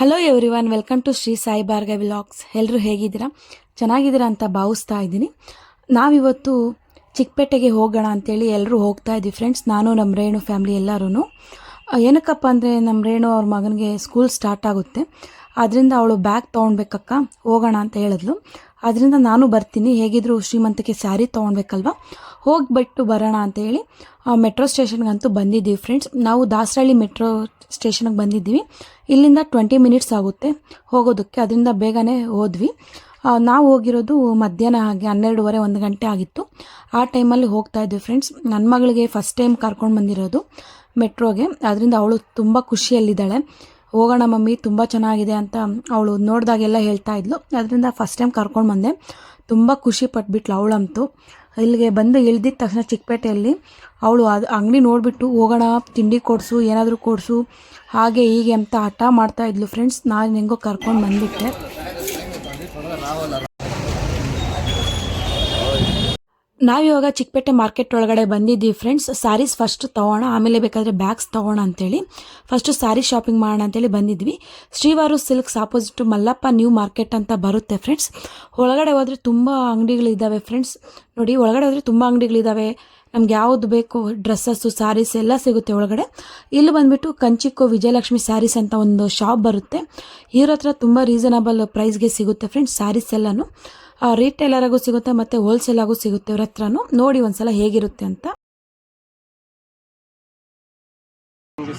Hello everyone, welcome to Shri Sai Bhargavi vlogs. ಎಲ್ಲರೂ ಹೇಗಿದ್ದೀರಾ? ಚೆನ್ನಾಗಿದ್ದೀರಾ ಅಂತ ಭಾವಿಸ್ತಾ ಇದ್ದೀನಿ. ನಾವಿವತ್ತು ಚಿಕ್ಕಪೇಟೆಗೆ ಹೋಗೋಣ ಅಂತೇಳಿ ಎಲ್ಲರೂ ಹೋಗ್ತಾ ಇದ್ದೀವಿ ಫ್ರೆಂಡ್ಸ್. ನಾನು ನಮ್ಮ ರೇಣು ಫ್ಯಾಮಿಲಿ ಎಲ್ಲರೂ. ಏನಕ್ಕಪ್ಪ ಅಂದರೆ ನಮ್ಮ ರೇಣು ಅವ್ರ ಮಗನಿಗೆ ಸ್ಕೂಲ್ ಸ್ಟಾರ್ಟ್ ಆಗುತ್ತೆ. ಅದರಿಂದ ಅವಳು ಬ್ಯಾಗ್ ತೊಗೊಳ್ಬೇಕಕ್ಕ, ಹೋಗೋಣ ಅಂತ ಹೇಳಿದ್ಲು. ಅದರಿಂದ ನಾನು ಬರ್ತೀನಿ, ಹೇಗಿದ್ರು ಶ್ರೀಮಂತಕ್ಕೆ ಸ್ಯಾರಿ ತೊಗೊಳ್ಬೇಕಲ್ವ, ಹೋಗಿಬಿಟ್ಟು ಬರೋಣ ಅಂತೇಳಿ ಮೆಟ್ರೋ ಸ್ಟೇಷನ್ಗಂತೂ ಬಂದಿದ್ದೀವಿ ಫ್ರೆಂಡ್ಸ್. ನಾವು ದಾಸರಳ್ಳಿ ಮೆಟ್ರೋ ಸ್ಟೇಷನ್ಗೆ ಬಂದಿದ್ದೀವಿ. ಇಲ್ಲಿಂದ 20 ಮಿನಿಟ್ಸ್ ಆಗುತ್ತೆ ಹೋಗೋದಕ್ಕೆ, ಅದರಿಂದ ಬೇಗನೆ ಹೋದ್ವಿ. ನಾವು ಹೋಗಿರೋದು ಮಧ್ಯಾಹ್ನ ಹಾಗೆ 12:30 1 ಗಂಟೆ ಆಗಿತ್ತು. ಆ ಟೈಮಲ್ಲಿ ಹೋಗ್ತಾ ಇದ್ವಿ ಫ್ರೆಂಡ್ಸ್. ನನ್ನ ಮಗಳಿಗೆ ಫಸ್ಟ್ ಟೈಮ್ ಕರ್ಕೊಂಡು ಬಂದಿರೋದು ಮೆಟ್ರೋಗೆ, ಅದರಿಂದ ಅವಳು ತುಂಬ ಖುಷಿಯಲ್ಲಿದ್ದಾಳೆ. ಹೋಗೋಣ ಮಮ್ಮಿ, ತುಂಬ ಚೆನ್ನಾಗಿದೆ ಅಂತ ಅವಳು ನೋಡಿದಾಗೆಲ್ಲ ಹೇಳ್ತಾ ಇದ್ಲು. ಅದರಿಂದ ಫಸ್ಟ್ ಟೈಮ್ ಕರ್ಕೊಂಡು ಬಂದೆ. ತುಂಬ ಖುಷಿ ಪಟ್ಬಿಟ್ಲು ಅವಳಂತೂ. ಇಲ್ಲಿಗೆ ಬಂದು ಇಳ್ದಿದ್ದ ತಕ್ಷಣ ಚಿಕ್ಕಪೇಟೆಯಲ್ಲಿ ಅವಳು ಅದು ಅಂಗಡಿ ನೋಡಿಬಿಟ್ಟು ಹೋಗೋಣ, ತಿಂಡಿ ಕೊಡಿಸು, ಏನಾದರೂ ಕೊಡಿಸು, ಹಾಗೆ ಹೀಗೆ ಅಂತ ಹಠ ಮಾಡ್ತಾ ಇದ್ಲು ಫ್ರೆಂಡ್ಸ್. ನಾನು ಹೆಂಗೋ ಕರ್ಕೊಂಡು ಬಂದುಬಿಟ್ಟೆ. ನಾವಿವಾಗ ಚಿಕ್ಕಪೇಟೆ ಮಾರ್ಕೆಟ್ ಒಳಗಡೆ ಬಂದಿದ್ದೀವಿ ಫ್ರೆಂಡ್ಸ್. ಸ್ಯಾರೀಸ್ ಫಸ್ಟ್ ತೊಗೋಣ, ಆಮೇಲೆ ಬೇಕಾದರೆ ಬ್ಯಾಗ್ಸ್ ತೊಗೋಣ ಅಂತೇಳಿ ಫಸ್ಟು ಸ್ಯಾರಿ ಶಾಪಿಂಗ್ ಮಾಡೋಣ ಅಂತೇಳಿ ಬಂದಿದ್ವಿ. Srivaru silks opposite Mallappa new market ಅಂತ ಬರುತ್ತೆ ಫ್ರೆಂಡ್ಸ್. ಒಳಗಡೆ ಹೋದರೆ ತುಂಬ ಅಂಗಡಿಗಳಿದ್ದಾವೆ ಫ್ರೆಂಡ್ಸ್. ನೋಡಿ, ಒಳಗಡೆ ಹೋದರೆ ತುಂಬ ಅಂಗಡಿಗಳಿದ್ದಾವೆ. ನಮ್ಗೆ ಯಾವುದು ಬೇಕು ಡ್ರೆಸ್ಸಸ್ಸು, ಸ್ಯಾರೀಸ್ ಎಲ್ಲ ಸಿಗುತ್ತೆ ಒಳಗಡೆ. ಇಲ್ಲಿ ಬಂದುಬಿಟ್ಟು ಕಂಚಿಕೋ ವಿಜಯಲಕ್ಷ್ಮಿ ಸ್ಯಾರೀಸ್ ಅಂತ ಒಂದು ಶಾಪ್ ಬರುತ್ತೆ. ಇವ್ರ ಹತ್ರ ತುಂಬ ರೀಸನಬಲ್ ಪ್ರೈಸ್ಗೆ ಸಿಗುತ್ತೆ ಫ್ರೆಂಡ್ಸ್ ಸ್ಯಾರೀಸ್ ಎಲ್ಲನೂ. ರೀಟೇಲರಾಗೂ ಸಿಗುತ್ತೆ ಮತ್ತು ಹೋಲ್ಸೇಲಾಗೂ ಸಿಗುತ್ತೆ ಇವ್ರ ಹತ್ರನೂ. ನೋಡಿ ಒಂದ್ಸಲ ಹೇಗಿರುತ್ತೆ ಅಂತ.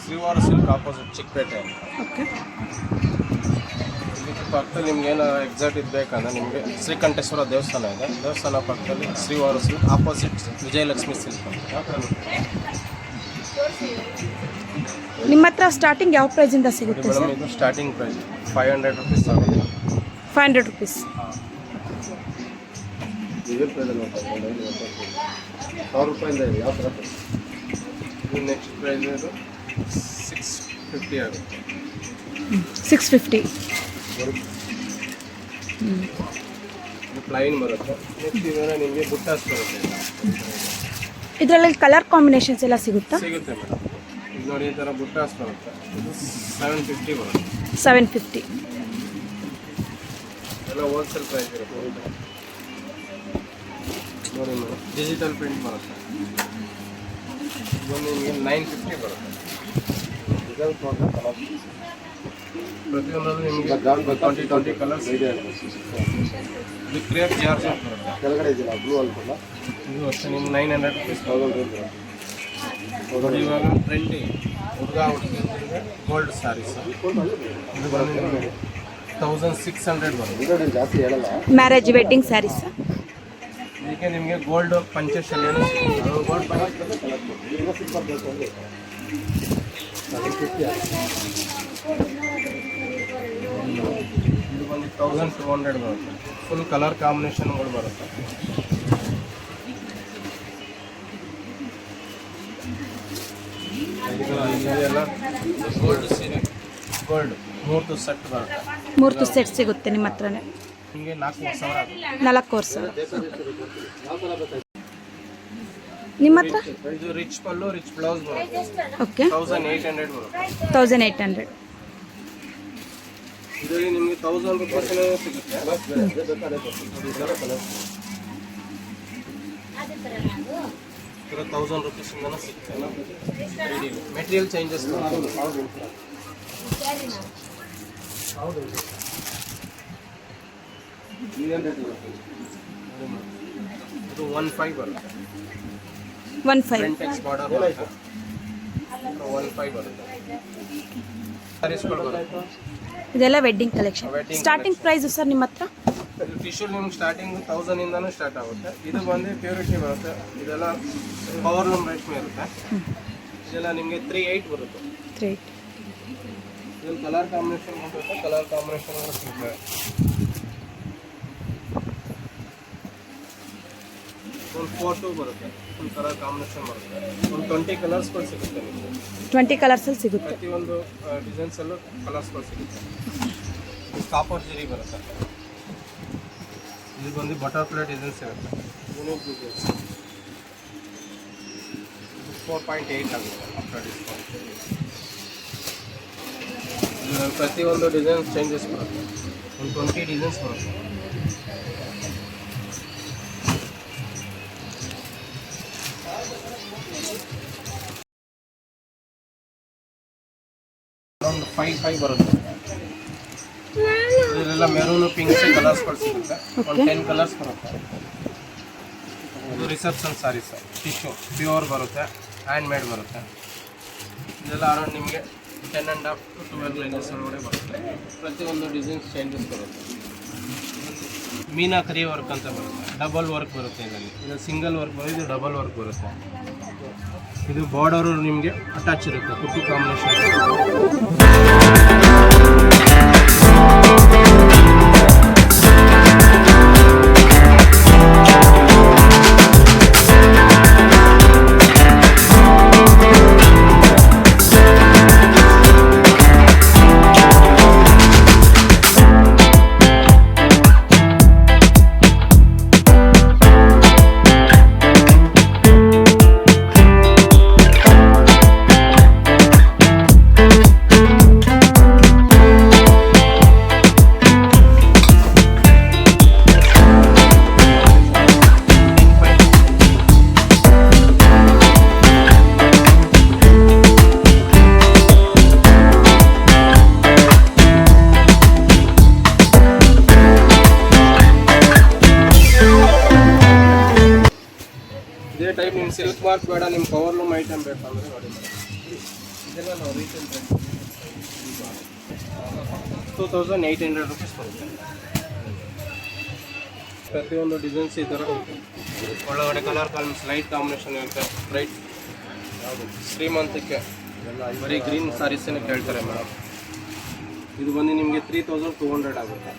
ಶ್ರೀವಾರ ಸಿಲ್ಕ್ ಆಪೋಸಿಟ್ ಚಿಕ್ಕಪೇಟೆ. ಓಕೆ, ಇದಕ್ಕೆ ಪಕ್ಕದಲ್ಲಿ ನಿಮ್ಗೆ ಏನಾರು ಎಕ್ಸಾಕ್ಟ್ ಇದು ಬೇಕಂದ್ರೆ ನಿಮಗೆ ಶ್ರೀಕಂಠೇಶ್ವರ ದೇವಸ್ಥಾನ ಇದೆ. ದೇವಸ್ಥಾನ ಪಕ್ಕದಲ್ಲಿ ಶ್ರೀವಾರ ಸಿಲ್ಕ್ ಆಪೋಸಿಟ್ ವಿಜಯಲಕ್ಷ್ಮಿ ಸಿಲ್ಕ್ ಅಂತ. ನಿಮ್ಮ ಹತ್ರ ಸ್ಟಾರ್ಟಿಂಗ್ ಯಾವ ಪ್ರೈಸಿಂದ ಸಿಗುತ್ತೆ ಮೇಡಮ್? ಇದು ಸ್ಟಾರ್ಟಿಂಗ್ ಪ್ರೈಸ್ 500 ರುಪೀಸ್ ಆಗುತ್ತೆ. 500 ರುಪೀಸ್. ನೆಕ್ಸ್ಟ್ ಪ್ರೈಸ್ ಇದು 650 ಆಗುತ್ತೆ. 650 ಪ್ಲೈನ್ ಬರುತ್ತೆ. ನೆಕ್ಸ್ಟ್ ಇವೆಲ್ಲ ನಿಮಗೆ ಬುಟ್ಟಾಸ್ ಬರುತ್ತೆ. ಇದರಲ್ಲಿ ಕಲರ್ ಕಾಂಬಿನೇಷನ್ಸ್ ಎಲ್ಲ ಸಿಗುತ್ತಾ? ಸಿಗುತ್ತೆ ಮೇಡಮ್. ಇದು ನೋಡಿ, ಈ ಥರ ಬುಟ್ಟಾಸ್ ಬರುತ್ತೆ. ಇದು 750 ಬರುತ್ತೆ. 750 ಎಲ್ಲ ಹೋಲ್ಸೇಲ್ ಪ್ರೈಸ್ ಇರುತ್ತೆ. ನೋಡಿ ಮೇಡಮ್, ಡಿಜಿಟಲ್ ಪ್ರಿಂಟ್ ಬರುತ್ತೆ. ಇದೊಂದು ನಿಮಗೆ 950 ಬರುತ್ತೆ. ಪ್ರತಿಯೊಂದರಲ್ಲೂ ನಿಮಗೆ 20 ಕಲರ್ಸ್ ಇದೆ. ಇದು ಕ್ರೇಪ್ ಜಾರ್ಜ್ ಬರುತ್ತೆ. ಕೆಳಗಡೆ ಇದೆಯಲ್ಲ ಬ್ಲೂ ಅಲ್ವಲ್ಲ, ಇದು ಅಷ್ಟೇ ನಿಮ್ಗೆ 900 ರುಪೀಸ್ ತಗೊಳ್ಬೋದು. ಇವಾಗ ಟ್ರೆಂಡಿ ಹುಡುಗ ಹುಡುಗಿಗೆ ಗೋಲ್ಡ್ ಸ್ಯಾರೀಸ್ ಇದು ಬಂದು 1600 ಬರುತ್ತೆ. ಜಾಸ್ತಿ ಹೇಳಲ್ಲ. Marriage wedding sarees. ಇದಕ್ಕೆ ನಿಮಗೆ ಗೋಲ್ಡ್ ಪಂಚಶಲ್ಯನೂ ಸಿಗುತ್ತೆ. ಗೋಲ್ಡ್ ಇದು ಬಂದು 1200 ಬರುತ್ತೆ. ಫುಲ್ ಕಲರ್ ಕಾಂಬಿನೇಷನ್ಗಳು ಬರುತ್ತೆ. ಇದೆಲ್ಲ ಗೋಲ್ಡ್ ಸೀರೆ, ಗೋಲ್ಡ್ 3 ಸೆಟ್ ಬರುತ್ತೆ. 3 ಸೆಟ್ ಸಿಗುತ್ತೆ ನಿಮ್ಮ ಹತ್ರನೇ. ನಿಮಗೆ 4,000 ಆಗುತ್ತೆ. 4,000. ನಿಮ್ಮ ಹತ್ರ ಇದು ರಿಚ್ ಪಲ್ಲು, ರಿಚ್ ಬ್ಲೌಸ್ ಬರುತ್ತೆ. ಓಕೆ, 1800 ಬರುತ್ತೆ. 1800. ಇದರಲ್ಲಿ ನಿಮಗೆ 1000 ರೂಪಾಯಿನೇ ಸಿಗುತ್ತೆ. ಇದು 1000 ರೂಪೀಸಿಂದನೂ ಸಿಗುತ್ತೆ. ಮೆಟೀರಿಯಲ್ ಚೇಂಜಸ್ ಇದು 15 ಬರುತ್ತೆ. 15 ಫ್ರಂಟೆಕ್ಸ್ ಬಾರ್ಡರ್ ಬರುತ್ತೆ. 15 ಬರುತ್ತೆ. ಸ್ಯಾರೀಸ್ಗಳು ಬರುತ್ತೆ. ಇದೆಲ್ಲ wedding collection. Starting price sir ನಿಮ್ಮ ಹತ್ರ? ಇದು ಟಿಶ್ಯೂ ನಿಮ್ಗೆ ಸ್ಟಾರ್ಟಿಂಗ್ 1000 ಇಂದನೂ ಸ್ಟಾರ್ಟ್ ಆಗುತ್ತೆ. ಇದು ಬಂದು ಪ್ಯೂರಿಟಿ ಬರುತ್ತೆ. ಇದೆಲ್ಲ ಪವರ್ ಲೂಮ್ ರೇಷ್ಮೆ ಇರುತ್ತೆ. ಇದೆಲ್ಲ ನಿಮಗೆ 38 ಬರುತ್ತೆ. 38. ಇದರಲ್ಲಿ ಕಲರ್ ಕಾಂಬಿನೇಷನ್ ಬರುತ್ತೆ. ಕಲರ್ ಕಾಂಬಿನೇಷನ್ ಸಿಗುತ್ತೆ. ಒಂದು 4-2 ಬರುತ್ತೆ. ಫುಲ್ ಕಲರ್ ಕಾಂಬಿನೇಷನ್ ಬರುತ್ತೆ. ಒಂದು 20 ಕಲರ್ಸ್ಗಳು ಸಿಗುತ್ತೆ ನಿಮಗೆ. 20 ಕಲರ್ಸಲ್ಲಿ ಸಿಗುತ್ತೆ. ಪ್ರತಿಯೊಂದು ಡಿಸೈನ್ಸಲ್ಲೂ ಕಲರ್ಸ್ಗಳು ಸಿಗುತ್ತೆ. ಕಾಪರ್ ಜರಿ ಬರುತ್ತೆ. ಇದು ಬಂದು ಬಟರ್ಫ್ಲೈ ಡಿಸೈನ್ಸ್ ಇರುತ್ತೆ. Unique designs. 4.8 ಆಗುತ್ತೆ ಆಫ್ಟರ್ ಡಿಸ್ಕೌಂಟ್. ಇದರಲ್ಲಿ ಪ್ರತಿಯೊಂದು ಡಿಸೈನ್ ಚೇಂಜಸ್ ಬರುತ್ತೆ, ಒಂದು 20 ಡಿಸೈನ್ಸ್ ಬರುತ್ತೆ. ಒಂದು 5 ಬರುತ್ತೆ. ಇದರೆಲ್ಲ ಮೆರೂನು ಪಿಂಕ್ ಕಲರ್ಸ್ಗಳು ಸಿಗುತ್ತೆ. ಒಂದು 10 ಕಲರ್ಸ್ ಬರುತ್ತೆ. ಇದು ರಿಸೆಪ್ಷನ್ ಸಾರೀಸ್, ಟಿಶ್ಯೂ ಪ್ಯೂರ್ ಬರುತ್ತೆ, ಹ್ಯಾಂಡ್ ಮೇಡ್ ಬರುತ್ತೆ. ಇದೆಲ್ಲ ಅರೌಂಡ್ ನಿಮಗೆ 10.5 to 12 ಲೈನ್ಸ್ ಒಳಗಡೆ ಬರುತ್ತೆ. ಪ್ರತಿಯೊಂದು ಡಿಸೈನ್ಸ್ ಚೇಂಜಸ್ ಬರುತ್ತೆ. ಮೀನಾಕರಿ ವರ್ಕ್ ಅಂತ ಬರುತ್ತೆ, ಡಬಲ್ ವರ್ಕ್ ಬರುತ್ತೆ. ಇದರಲ್ಲಿ ಇದು ಸಿಂಗಲ್ ವರ್ಕ್ ಬರುತ್ತೆ, ಇದು ಡಬಲ್ ವರ್ಕ್ ಬರುತ್ತೆ. ಇದು ಬಾರ್ಡರು ನಿಮಗೆ ಅಟ್ಯಾಚ್ ಇರುತ್ತೆ, ಕುಟ್ಟಿ ಕಾಂಬಿನೇಷನ್. ಇದೇ ಟೈಪ್ ನಿಮ್ಮ ಸಿಲ್ಕ್ ಮಾರ್ಕ್ ಬೇಡ, ನಿಮ್ಮ ಪವರ್ ಲೂಮ್ ಐಟಮ್ ಬೇಕಂದ್ರೆ ನೋಡಿ ಮೇಡಮ್. ಇದೆಲ್ಲ ನಾವು ರೀಸೆಂಟ್ ರೇಟ್ 2800 ರುಪೀಸ್ ಬರುತ್ತೆ. ಪ್ರತಿಯೊಂದು ಡಿಸೈನ್ಸ್ ಈ ಥರ ಒಳಗಡೆ ಕಲರ್ ಲೈಟ್ ಕಾಂಬಿನೇಷನ್ ಇರುತ್ತೆ. ಬ್ರೈಟ್ ಶ್ರೀಮಂತಕ್ಕೆ ಬರೀ ಗ್ರೀನ್ ಸಾರೀಸನ್ನು ಕೇಳ್ತಾರೆ ಮೇಡಮ್. ಇದು ಬಂದು ನಿಮಗೆ 3200 ಆಗುತ್ತೆ.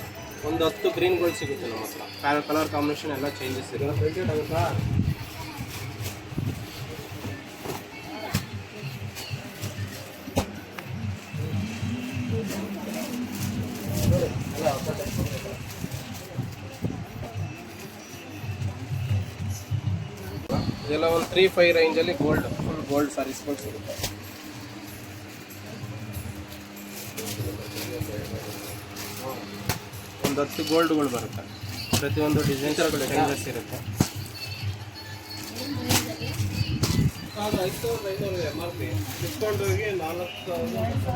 ಒಂದು 10 ಗ್ರೀನ್ಗಳು ಸಿಗುತ್ತೆ ನಮ್ಮ ಹತ್ರ. ಕಲರ್ ಕಾಂಬಿನೇಷನ್ ಎಲ್ಲ ಚೇಂಜಸ್ ಇರುತ್ತೆ. ಆಗುತ್ತಾ? ಇದೆಲ್ಲ ಒಂದು 3-5 ರೇಂಜಲ್ಲಿ ಫುಲ್ ಗೋಲ್ಡ್ ಸಾರೀಸ್ಗಳು ಸಿಗುತ್ತೆ. ಒಂದು 10 ಗೋಲ್ಡ್ಗಳು ಬರುತ್ತೆ. ಪ್ರತಿಯೊಂದು ಡಿಸೈನ್ಸ್ ಚೇಂಜಸ್ ಇರುತ್ತೆ. 5500 MRP ಡಿಸ್ಕೌಂಟ್ ಹೋಗಿ 4200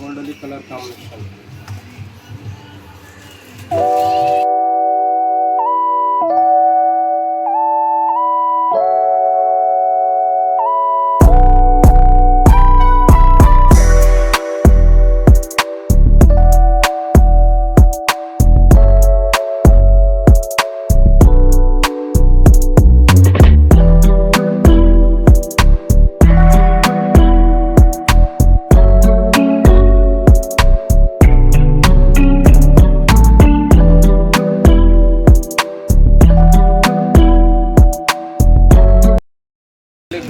ಗೋಲ್ಡಲ್ಲಿ ಕಲರ್ ಕಾಂಬಿನೇಷನ್.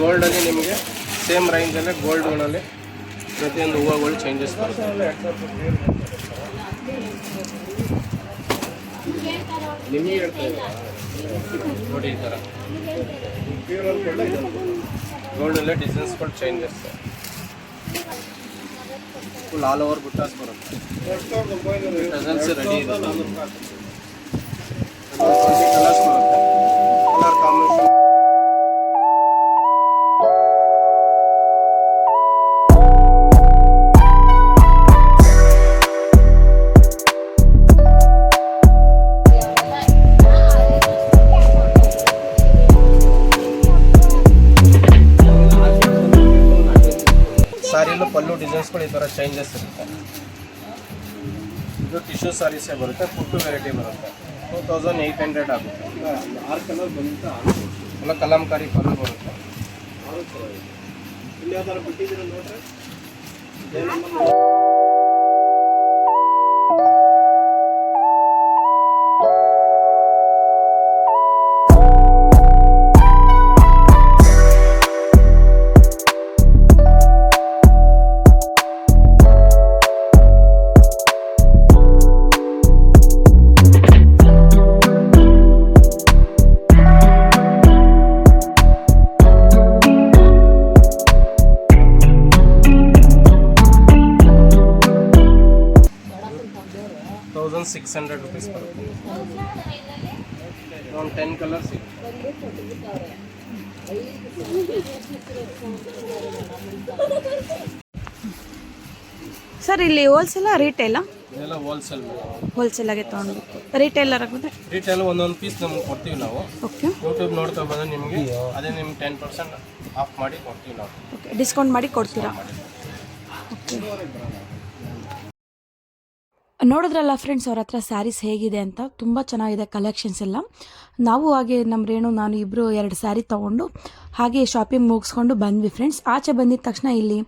ಗೋಲ್ಡಲ್ಲಿ ನಿಮಗೆ ಸೇಮ್ ರೇಂಜಲ್ಲೇ ಗೋಲ್ಡ್ಗಳಲ್ಲಿ ಪ್ರತಿಯೊಂದು ಹೂವುಗಳು ಚೇಂಜಸ್ ಬರುತ್ತೆ. ನಿಮಗೆ ಹೇಳ್ತಾ ಇದ್ದಾರೆ ನೋಡಿ, ಈ ಥರ ಗೋಲ್ಡಲ್ಲೇ ಡಿಸೈನ್ಸ್ಗಳು ಚೇಂಜಸ್ ಫುಲ್ ಆಲ್ ಓವರ್ ಬುಟ್ಟಾಸ್ ಬರುತ್ತೆ. ಡಿಸೈನ್ಸ್ ರೆಡಿ ಇದೆ. ಕಲರ್ಸ್ ಬರುತ್ತೆ, ಕಲರ್ ಕಾಂಬಿನೇಷನ್. ಸಾರಿಯಲ್ಲೂ ಪಲ್ಲು ಡಿಸೈನ್ಸ್ಗಳು ಈ ಥರ ಚೇಂಜಸ್ ಇರುತ್ತೆ. ಇದು ಟಿಶ್ಯೂ ಸಾರೀಸೇ ಬರುತ್ತೆ, ಪುಟ್ಟು ವೆರೈಟಿ ಬರುತ್ತೆ. 2800 ಆಗುತ್ತೆ. 6 ಕಲರ್ ಬಂದಿತ್ತು, ಎಲ್ಲ ಕಲಂಕಾರಿ ಪಲ್ಲು ಬರುತ್ತೆ. ಇಲ್ಲಿ ಯಾವ ಥರ ಬಿಟ್ಟಿದ್ದೀರ ನೋಡ್ರಿ. 600 rupees ಬರುತ್ತೆ. ಒಂದು 10 ಕಲರ್ಸ್ ಇದೆ. ಸರ್ ಇಲ್ಲಿ ಹೋಲ್ಸೇಲ ರಿಟೇಲಾ? ಇದೆಲ್ಲ ಹೋಲ್ಸೇಲಾಗೆ ತೊಗೊಂಡು ರಿಟೇಲರ್ ಆಗುತ್ತೆ. ರಿಟೇಲ್ ಒಂದೊಂದು ಪೀಸ್ ನಮ್ಗೆ ಕೊಡ್ತೀವಿ ನಾವು. ಓಕೆ. ಯೂಟ್ಯೂಬ್ ನೋಡ್ತಾ ಬಂದರೆ ನಿಮಗೆ ಅದೇ ನಿಮ್ಗೆ 10% ಆಫ್ ಮಾಡಿ ಕೊಡ್ತೀವಿ ನಾವು. ಓಕೆ, ಡಿಸ್ಕೌಂಟ್ ಮಾಡಿ ಕೊಡ್ತೀರಾ? ಓಕೆ. ನೋಡಿದ್ರಲ್ಲ ಫ್ರೆಂಡ್ಸ್ ಅವ್ರ ಹತ್ರ ಸ್ಯಾರೀಸ್ ಹೇಗಿದೆ ಅಂತ, ತುಂಬ ಚೆನ್ನಾಗಿದೆ ಕಲೆಕ್ಷನ್ಸ್ ಎಲ್ಲ. ನಾವು ಹಾಗೆ ನಮ್ಮ ರೇಣು ನಾನು ಇಬ್ಬರು 2 ಸ್ಯಾರಿ ತೊಗೊಂಡು ಹಾಗೆ ಶಾಪಿಂಗ್ ಮುಗಿಸ್ಕೊಂಡು ಬಂದ್ವಿ ಫ್ರೆಂಡ್ಸ್. ಆಚೆ ಬಂದಿದ ತಕ್ಷಣ ಇಲ್ಲಿ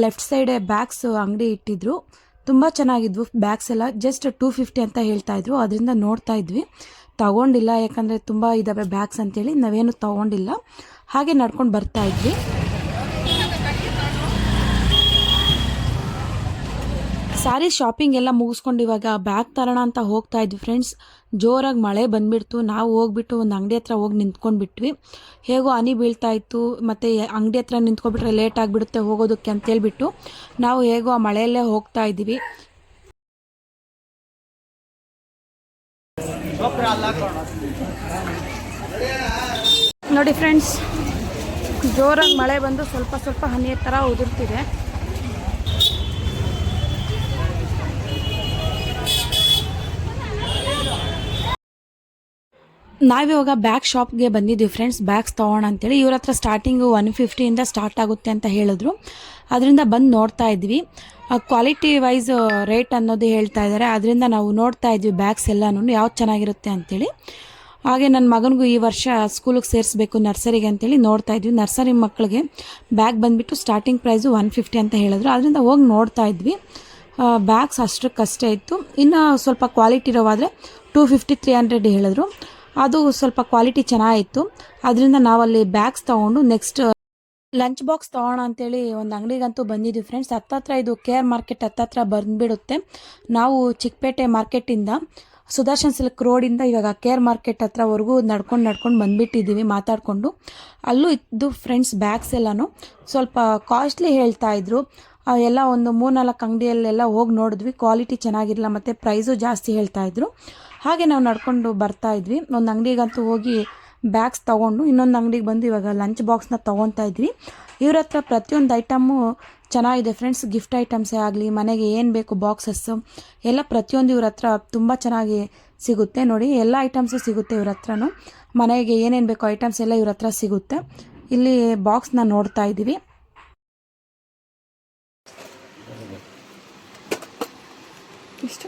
ಲೆಫ್ಟ್ ಸೈಡ್ ಬ್ಯಾಗ್ಸ್ ಅಂಗಡಿ ಇಟ್ಟಿದ್ರು. ತುಂಬ ಚೆನ್ನಾಗಿದ್ವು ಬ್ಯಾಗ್ಸ್ ಎಲ್ಲ. ಜಸ್ಟ್ 250 ಅಂತ ಹೇಳ್ತಾಯಿದ್ರು. ಅದರಿಂದ ನೋಡ್ತಾ ಇದ್ವಿ, ತಗೊಂಡಿಲ್ಲ ಯಾಕಂದರೆ ತುಂಬ ಇದ್ದಾವೆ ಬ್ಯಾಗ್ಸ್ ಅಂತೇಳಿ ನಾವೇನು ತೊಗೊಂಡಿಲ್ಲ. ಹಾಗೆ ನಡ್ಕೊಂಡು ಬರ್ತಾ ಇದ್ವಿ. ಸ್ಯಾರಿ ಶಾಪಿಂಗ್ ಎಲ್ಲ ಮುಗಿಸ್ಕೊಂಡು ಇವಾಗ ಬ್ಯಾಗ್ ತರೋಣ ಅಂತ ಹೋಗ್ತಾ ಇದ್ವಿ ಫ್ರೆಂಡ್ಸ್. ಜೋರಾಗಿ ಮಳೆ ಬಂದುಬಿಡ್ತು. ನಾವು ಹೋಗ್ಬಿಟ್ಟು ಒಂದು ಅಂಗಡಿ ಹತ್ರ ಹೋಗಿ ನಿಂತ್ಕೊಂಡ್ಬಿಟ್ವಿ. ಹೇಗೋ ಹನಿ ಬೀಳ್ತಾ ಇತ್ತು, ಮತ್ತು ಅಂಗಡಿ ಹತ್ರ ನಿಂತ್ಕೊಂಡ್ಬಿಟ್ರೆ ಲೇಟ್ ಆಗಿಬಿಡುತ್ತೆ ಹೋಗೋದಕ್ಕೆ ಅಂತೇಳ್ಬಿಟ್ಟು ನಾವು ಹೇಗೋ ಆ ಮಳೆಯಲ್ಲೇ ಹೋಗ್ತಾ ಇದ್ದೀವಿ. ನೋಡಿ ಫ್ರೆಂಡ್ಸ್, ಜೋರಾಗಿ ಮಳೆ ಬಂದು ಸ್ವಲ್ಪ ಸ್ವಲ್ಪ ಹನಿಯ ಥರ ಉದುರ್ತಿದೆ. ನಾವಿವಾಗ ಬ್ಯಾಗ್ ಶಾಪ್ಗೆ ಬಂದಿದ್ದೀವಿ ಫ್ರೆಂಡ್ಸ್, ಬ್ಯಾಗ್ಸ್ ತೊಗೋಣ ಅಂತೇಳಿ. ಇವ್ರ ಹತ್ರ ಸ್ಟಾರ್ಟಿಂಗು 150ಇಂದ ಸ್ಟಾರ್ಟ್ ಆಗುತ್ತೆ ಅಂತ ಹೇಳಿದ್ರು. ಅದರಿಂದ ಬಂದು ನೋಡ್ತಾ ಇದ್ವಿ. ಕ್ವಾಲಿಟಿ ವೈಸ್ ರೇಟ್ ಅನ್ನೋದು ಹೇಳ್ತಾ ಇದ್ದಾರೆ. ಅದರಿಂದ ನಾವು ನೋಡ್ತಾ ಇದ್ವಿ ಬ್ಯಾಗ್ಸ್ ಎಲ್ಲನೂ ಯಾವ್ದು ಚೆನ್ನಾಗಿರುತ್ತೆ ಅಂತೇಳಿ. ಹಾಗೆ ನನ್ನ ಮಗನಿಗೂ ಈ ವರ್ಷ ಸ್ಕೂಲಿಗೆ ಸೇರಿಸ್ಬೇಕು ನರ್ಸರಿಗೆ ಅಂತೇಳಿ ನೋಡ್ತಾ ಇದ್ವಿ. ನರ್ಸರಿ ಮಕ್ಕಳಿಗೆ ಬ್ಯಾಗ್ ಬಂದುಬಿಟ್ಟು ಸ್ಟಾರ್ಟಿಂಗ್ ಪ್ರೈಸು 150 ಅಂತ ಹೇಳಿದ್ರು. ಅದರಿಂದ ಹೋಗಿ ನೋಡ್ತಾ ಇದ್ವಿ. ಬ್ಯಾಗ್ಸ್ ಅಷ್ಟಕ್ಕಷ್ಟೇ ಇತ್ತು. ಇನ್ನು ಸ್ವಲ್ಪ ಕ್ವಾಲಿಟಿ ಇರೋವಾದರೆ 250-300 ಹೇಳಿದ್ರು. ಅದು ಸ್ವಲ್ಪ ಕ್ವಾಲಿಟಿ ಚೆನ್ನಾಗಿತ್ತು. ಅದರಿಂದ ನಾವಲ್ಲಿ ಬ್ಯಾಗ್ಸ್ ತೊಗೊಂಡು ನೆಕ್ಸ್ಟ್ ಲಂಚ್ ಬಾಕ್ಸ್ ತೊಗೋಣ ಅಂತೇಳಿ ಒಂದು ಅಂಗಡಿಗಂತೂ ಬಂದಿದ್ವಿ ಫ್ರೆಂಡ್ಸ್. ಹತ್ತತ್ರ ಇದು KR ಮಾರ್ಕೆಟ್ ಹತ್ತತ್ರ ಬಂದುಬಿಡುತ್ತೆ. ನಾವು ಚಿಕ್ಕಪೇಟೆ ಮಾರ್ಕೆಟಿಂದ ಸುದರ್ಶನ್ ಸಿಲ್ಕ್ ರೋಡಿಂದ ಇವಾಗ KR ಮಾರ್ಕೆಟ್ ಹತ್ರವರೆಗೂ ನಡ್ಕೊಂಡು ಬಂದುಬಿಟ್ಟಿದ್ದೀವಿ ಮಾತಾಡಿಕೊಂಡು. ಅಲ್ಲೂ ಇದ್ದು ಫ್ರೆಂಡ್ಸ್ ಬ್ಯಾಗ್ಸ್ ಎಲ್ಲನೂ ಸ್ವಲ್ಪ ಕಾಸ್ಟ್ಲಿ ಹೇಳ್ತಾಯಿದ್ರು. ಎಲ್ಲ ಒಂದು 3-4 ಅಂಗಡಿಯಲ್ಲೆಲ್ಲ ಹೋಗಿ ನೋಡಿದ್ವಿ. ಕ್ವಾಲಿಟಿ ಚೆನ್ನಾಗಿರಲಿಲ್ಲ ಮತ್ತು ಪ್ರೈಸು ಜಾಸ್ತಿ ಹೇಳ್ತಾಯಿದ್ರು. ಹಾಗೆ ನಾವು ನಡ್ಕೊಂಡು ಬರ್ತಾ ಇದ್ವಿ. ಒಂದು ಅಂಗಡಿಗಂತೂ ಹೋಗಿ ಬ್ಯಾಗ್ಸ್ ತೊಗೊಂಡು ಇನ್ನೊಂದು ಅಂಗಡಿಗೆ ಬಂದು ಇವಾಗ ಲಂಚ್ ಬಾಕ್ಸ್ನ ತೊಗೊತಾ ಇದ್ವಿ. ಇವ್ರ ಹತ್ರ ಪ್ರತಿಯೊಂದು ಐಟಮ್ಮು ಚೆನ್ನಾಗಿದೆ ಫ್ರೆಂಡ್ಸ್. ಗಿಫ್ಟ್ ಐಟಮ್ಸೇ ಆಗಲಿ, ಮನೆಗೆ ಏನು ಬೇಕು ಬಾಕ್ಸಸ್ಸು ಎಲ್ಲ ಪ್ರತಿಯೊಂದು ಇವ್ರ ಹತ್ರ ತುಂಬ ಚೆನ್ನಾಗಿ ಸಿಗುತ್ತೆ. ನೋಡಿ, ಎಲ್ಲ ಐಟಮ್ಸು ಸಿಗುತ್ತೆ ಇವ್ರ ಹತ್ರನೂ. ಮನೆಗೆ ಏನೇನು ಬೇಕು ಐಟಮ್ಸ್ ಎಲ್ಲ ಇವ್ರ ಹತ್ರ ಸಿಗುತ್ತೆ. ಇಲ್ಲಿ ಬಾಕ್ಸ್ನ ನೋಡ್ತಾ ಇದ್ದೀವಿ. ಇಷ್ಟು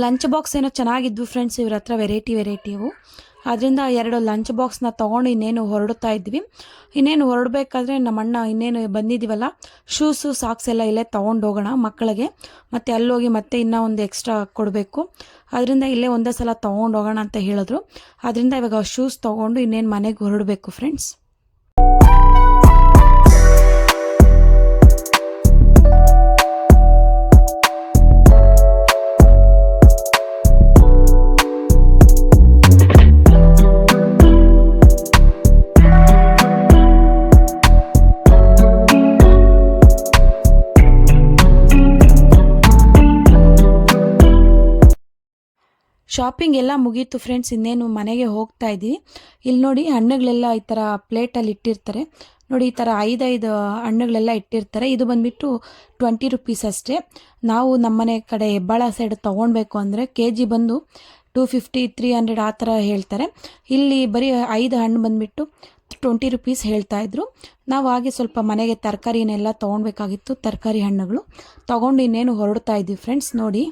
ಲಂಚ್ ಬಾಕ್ಸ್ ಏನೋ ಚೆನ್ನಾಗಿದ್ವು ಫ್ರೆಂಡ್ಸ್ ಇವ್ರ ಹತ್ರ ವೆರೈಟಿವು. ಅದರಿಂದ 2 ಲಂಚ್ ಬಾಕ್ಸ್ನ ತೊಗೊಂಡು ಇನ್ನೇನು ಹೊರಡ್ತಾ ಇದ್ವಿ. ಇನ್ನೇನು ಹೊರಡಬೇಕಾದ್ರೆ ನಮ್ಮಣ್ಣ ಇನ್ನೇನು ಬಂದಿದ್ದೀವಲ್ಲ ಶೂಸು ಸಾಕ್ಸ್ ಎಲ್ಲ ಇಲ್ಲೇ ತೊಗೊಂಡು ಹೋಗೋಣ ಮಕ್ಕಳಿಗೆ, ಮತ್ತು ಅಲ್ಲೋಗಿ ಮತ್ತೆ ಇನ್ನೂ ಒಂದು ಎಕ್ಸ್ಟ್ರಾ ಕೊಡಬೇಕು. ಅದರಿಂದ ಇಲ್ಲೇ ಒಂದೇ ಸಲ ತೊಗೊಂಡು ಹೋಗೋಣ ಅಂತ ಹೇಳಿದ್ರು. ಅದರಿಂದ ಇವಾಗ ಶೂಸ್ ತೊಗೊಂಡು ಇನ್ನೇನು ಮನೆಗೆ ಹೊರಡಬೇಕು ಫ್ರೆಂಡ್ಸ್. ಶಾಪಿಂಗ್ ಎಲ್ಲ ಮುಗೀತು ಫ್ರೆಂಡ್ಸ್, ಇನ್ನೇನು ಮನೆಗೆ ಹೋಗ್ತಾ ಇದ್ದೀವಿ. ಇಲ್ಲಿ ನೋಡಿ ಹಣ್ಣುಗಳೆಲ್ಲ ಈ ಥರ ಪ್ಲೇಟಲ್ಲಿ ಇಟ್ಟಿರ್ತಾರೆ ನೋಡಿ, ಈ ಥರ 5 ಹಣ್ಣುಗಳೆಲ್ಲ ಇಟ್ಟಿರ್ತಾರೆ. ಇದು ಬಂದುಬಿಟ್ಟು 20 ರುಪೀಸ್ ಅಷ್ಟೇ. ನಾವು ನಮ್ಮನೆ ಕಡೆ ಹೆಬ್ಬಾಳ ಸೈಡ್ ತೊಗೊಳ್ಬೇಕು ಅಂದರೆ KG ಬಂದು 250 300 ಆ ಥರ ಹೇಳ್ತಾರೆ. ಇಲ್ಲಿ ಬರೀ 5 ಹಣ್ಣು ಬಂದುಬಿಟ್ಟು 20 ರುಪೀಸ್ ಹೇಳ್ತಾಯಿದ್ರು. ನಾವು ಹಾಗೆ ಸ್ವಲ್ಪ ಮನೆಗೆ ತರಕಾರಿನೆಲ್ಲ ತೊಗೊಳ್ಬೇಕಾಗಿತ್ತು, ತರಕಾರಿ ಹಣ್ಣುಗಳು ತೊಗೊಂಡು ಇನ್ನೇನು ಹೊರಡ್ತಾ ಇದ್ವಿ ಫ್ರೆಂಡ್ಸ್. ನೋಡಿ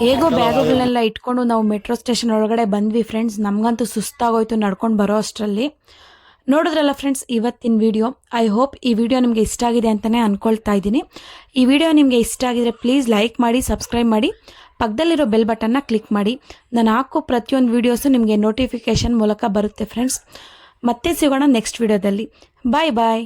ಹೇಗೋ ಬ್ಯಾಗುಗಳನ್ನೆಲ್ಲ ಇಟ್ಕೊಂಡು ನಾವು ಮೆಟ್ರೋ ಸ್ಟೇಷನ್ ಒಳಗಡೆ ಬಂದ್ವಿ ಫ್ರೆಂಡ್ಸ್. ನಮಗಂತೂ ಸುಸ್ತಾಗೋಯ್ತು ನಡ್ಕೊಂಡು ಬರೋ ಅಷ್ಟರಲ್ಲಿ. ನೋಡಿದ್ರಲ್ಲ ಫ್ರೆಂಡ್ಸ್ ಇವತ್ತಿನ ವಿಡಿಯೋ. ಐ ಹೋಪ್ ಈ ವಿಡಿಯೋ ನಿಮಗೆ ಇಷ್ಟ ಆಗಿದೆ ಅಂತಲೇ ಅಂದ್ಕೊಳ್ತಾ ಇದ್ದೀನಿ. ಈ ವಿಡಿಯೋ ನಿಮಗೆ ಇಷ್ಟ ಆಗಿದರೆ ಪ್ಲೀಸ್ ಲೈಕ್ ಮಾಡಿ, ಸಬ್ಸ್ಕ್ರೈಬ್ ಮಾಡಿ, ಪಕ್ಕದಲ್ಲಿರೋ ಬೆಲ್ ಬಟನ್ನ ಕ್ಲಿಕ್ ಮಾಡಿ. ನಾನು ಹಾಕೋ ಪ್ರತಿಯೊಂದು ವೀಡಿಯೋಸು ನಿಮಗೆ ನೋಟಿಫಿಕೇಷನ್ ಮೂಲಕ ಬರುತ್ತೆ ಫ್ರೆಂಡ್ಸ್. ಮತ್ತೆ ಸಿಗೋಣ ನೆಕ್ಸ್ಟ್ ವಿಡಿಯೋದಲ್ಲಿ. ಬಾಯ್ ಬಾಯ್.